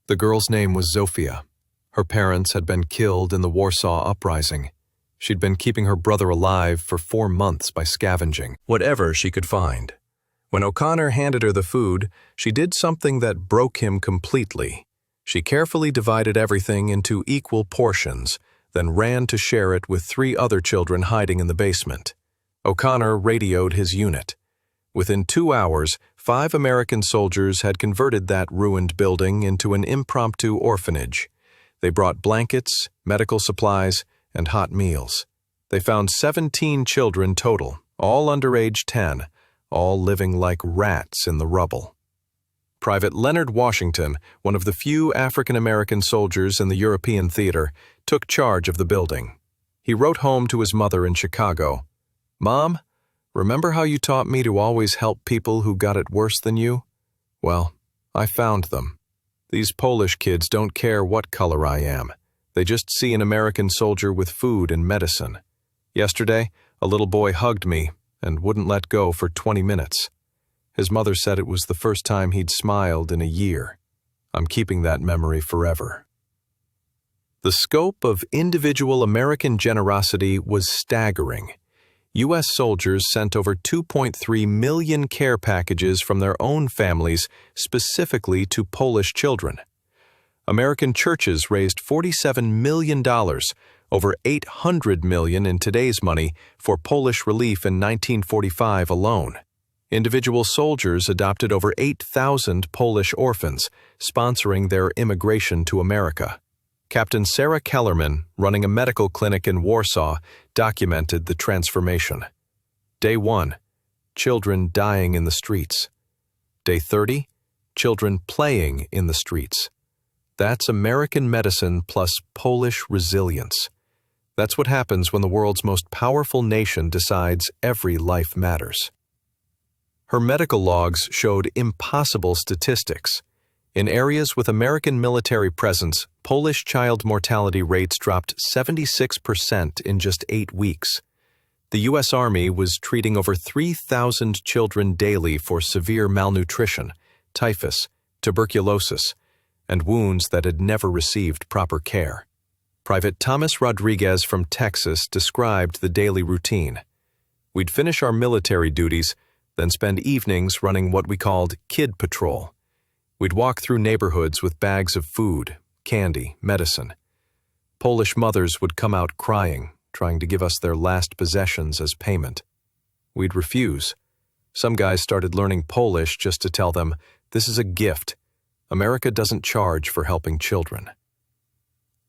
The girl's name was Zofia. Her parents had been killed in the Warsaw Uprising. She'd been keeping her brother alive for 4 months by scavenging whatever she could find. When O'Connor handed her the food, she did something that broke him completely. She carefully divided everything into equal portions, then ran to share it with 3 other children hiding in the basement. O'Connor radioed his unit. Within 2 hours, 5 American soldiers had converted that ruined building into an impromptu orphanage. They brought blankets, medical supplies, and hot meals. They found 17 children total, all under age 10, all living like rats in the rubble. Private Leonard Washington, one of the few African-American soldiers in the European theater, took charge of the building. He wrote home to his mother in Chicago, "Mom, remember how you taught me to always help people who got it worse than you? Well, I found them. These Polish kids don't care what color I am. They just see an American soldier with food and medicine. Yesterday, a little boy hugged me and wouldn't let go for 20 minutes. His mother said it was the first time he'd smiled in a year. I'm keeping that memory forever." The scope of individual American generosity was staggering. U.S. soldiers sent over 2.3 million care packages from their own families specifically to Polish children. American churches raised $47 million, over $800 million in today's money, for Polish relief in 1945 alone. Individual soldiers adopted over 8,000 Polish orphans, sponsoring their immigration to America. Captain Sarah Kellerman, running a medical clinic in Warsaw, documented the transformation. Day 1, children dying in the streets. Day 30, children playing in the streets. That's American medicine plus Polish resilience. That's what happens when the world's most powerful nation decides every life matters. Her medical logs showed impossible statistics. In areas with American military presence, Polish child mortality rates dropped 76% in just 8 weeks. The U.S. Army was treating over 3,000 children daily for severe malnutrition, typhus, tuberculosis, and wounds that had never received proper care. Private Thomas Rodriguez from Texas described the daily routine. We'd finish our military duties, then spend evenings running what we called Kid Patrol. We'd walk through neighborhoods with bags of food, candy, medicine. Polish mothers would come out crying, trying to give us their last possessions as payment. We'd refuse. Some guys started learning Polish just to tell them, "This is a gift. America doesn't charge for helping children."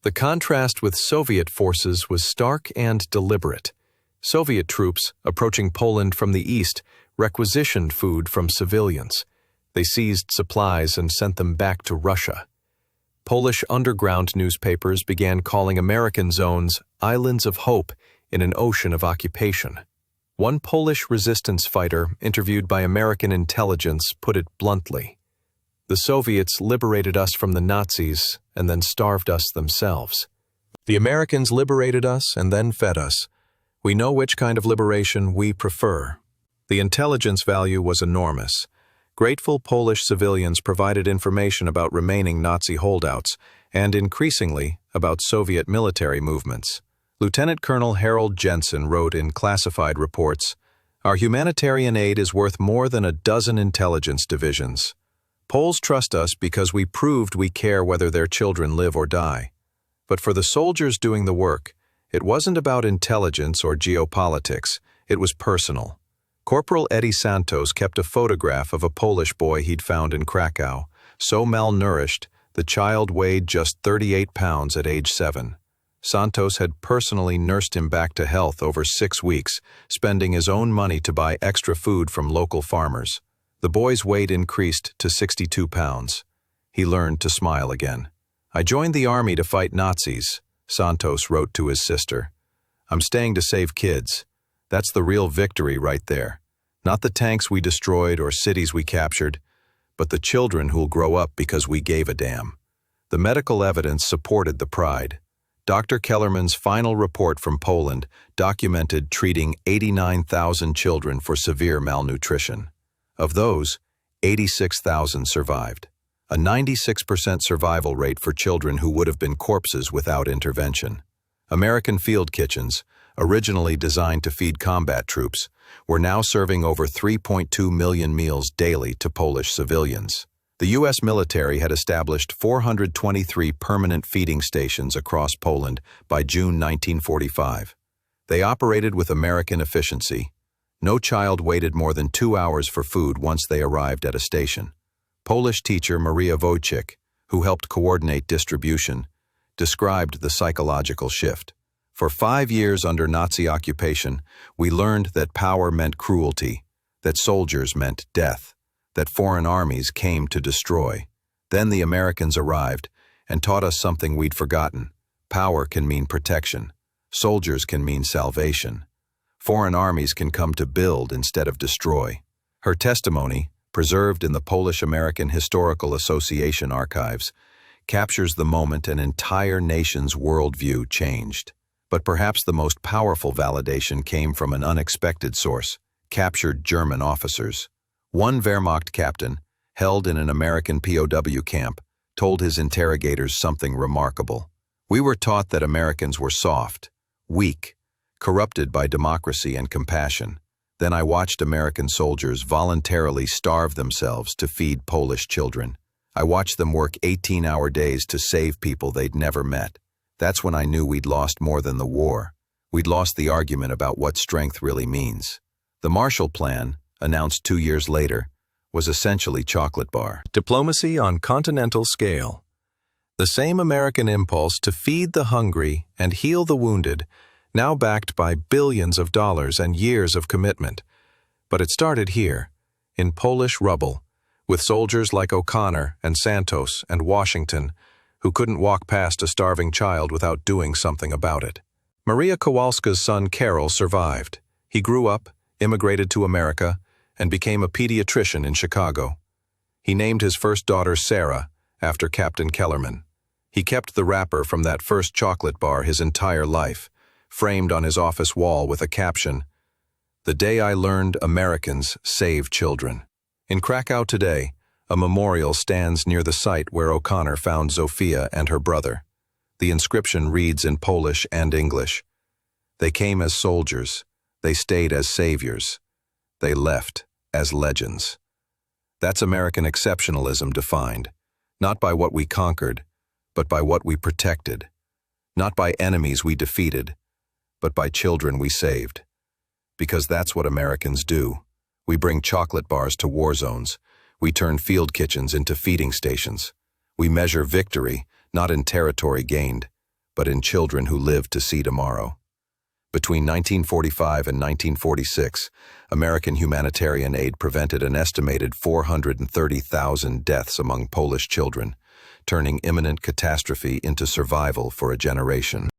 The contrast with Soviet forces was stark and deliberate. Soviet troops, approaching Poland from the east, requisitioned food from civilians. They seized supplies and sent them back to Russia. Polish underground newspapers began calling American zones islands of hope in an ocean of occupation. One Polish resistance fighter, interviewed by American intelligence, put it bluntly, "The Soviets liberated us from the Nazis and then starved us themselves. The Americans liberated us and then fed us. We know which kind of liberation we prefer." The intelligence value was enormous. Grateful Polish civilians provided information about remaining Nazi holdouts, and increasingly about Soviet military movements. Lieutenant Colonel Harold Jensen wrote in classified reports, "Our humanitarian aid is worth more than a dozen intelligence divisions. Poles trust us because we proved we care whether their children live or die. But for the soldiers doing the work, it wasn't about intelligence or geopolitics, it was personal." Corporal Eddie Santos kept a photograph of a Polish boy he'd found in Krakow, so malnourished, the child weighed just 38 pounds at age 7. Santos had personally nursed him back to health over 6 weeks, spending his own money to buy extra food from local farmers. The boy's weight increased to 62 pounds. He learned to smile again. "I joined the army to fight Nazis," Santos wrote to his sister. "I'm staying to save kids. That's the real victory right there. Not the tanks we destroyed or cities we captured, but the children who'll grow up because we gave a damn." The medical evidence supported the pride. Dr. Kellerman's final report from Poland documented treating 89,000 children for severe malnutrition. Of those, 86,000 survived, a 96% survival rate for children who would have been corpses without intervention. American field kitchens, originally designed to feed combat troops, were now serving over 3.2 million meals daily to Polish civilians. The U.S. military had established 423 permanent feeding stations across Poland by June 1945. They operated with American efficiency. No child waited more than 2 hours for food once they arrived at a station. Polish teacher Maria Wojcik, who helped coordinate distribution, described the psychological shift. "For 5 years under Nazi occupation, we learned that power meant cruelty, that soldiers meant death, that foreign armies came to destroy. Then the Americans arrived and taught us something we'd forgotten. Power can mean protection. Soldiers can mean salvation. Foreign armies can come to build instead of destroy." Her testimony, preserved in the Polish-American Historical Association archives, captures the moment an entire nation's worldview changed. But perhaps the most powerful validation came from an unexpected source: captured German officers. One Wehrmacht captain, held in an American POW camp, told his interrogators something remarkable. "We were taught that Americans were soft, weak, corrupted by democracy and compassion. Then I watched American soldiers voluntarily starve themselves to feed Polish children. I watched them work 18-hour days to save people they'd never met. That's when I knew we'd lost more than the war. We'd lost the argument about what strength really means." The Marshall Plan, announced 2 years later, was essentially chocolate bar. Diplomacy on continental scale. The same American impulse to feed the hungry and heal the wounded, now backed by billions of dollars and years of commitment. But it started here, in Polish rubble, with soldiers like O'Connor and Santos and Washington, who couldn't walk past a starving child without doing something about it. Maria Kowalska's son Karol survived. He grew up, immigrated to America, and became a pediatrician in Chicago. He named his first daughter Sarah, after Captain Kellerman. He kept the wrapper from that first chocolate bar his entire life, framed on his office wall with a caption, "The day I learned Americans save children." In Krakow today, a memorial stands near the site where O'Connor found Zofia and her brother. The inscription reads in Polish and English, "They came as soldiers, they stayed as saviors, they left as legends." That's American exceptionalism defined, not by what we conquered, but by what we protected, not by enemies we defeated, but by children we saved. Because that's what Americans do. We bring chocolate bars to war zones. We turn field kitchens into feeding stations. We measure victory, not in territory gained, but in children who live to see tomorrow. Between 1945 and 1946, American humanitarian aid prevented an estimated 430,000 deaths among Polish children, turning imminent catastrophe into survival for a generation.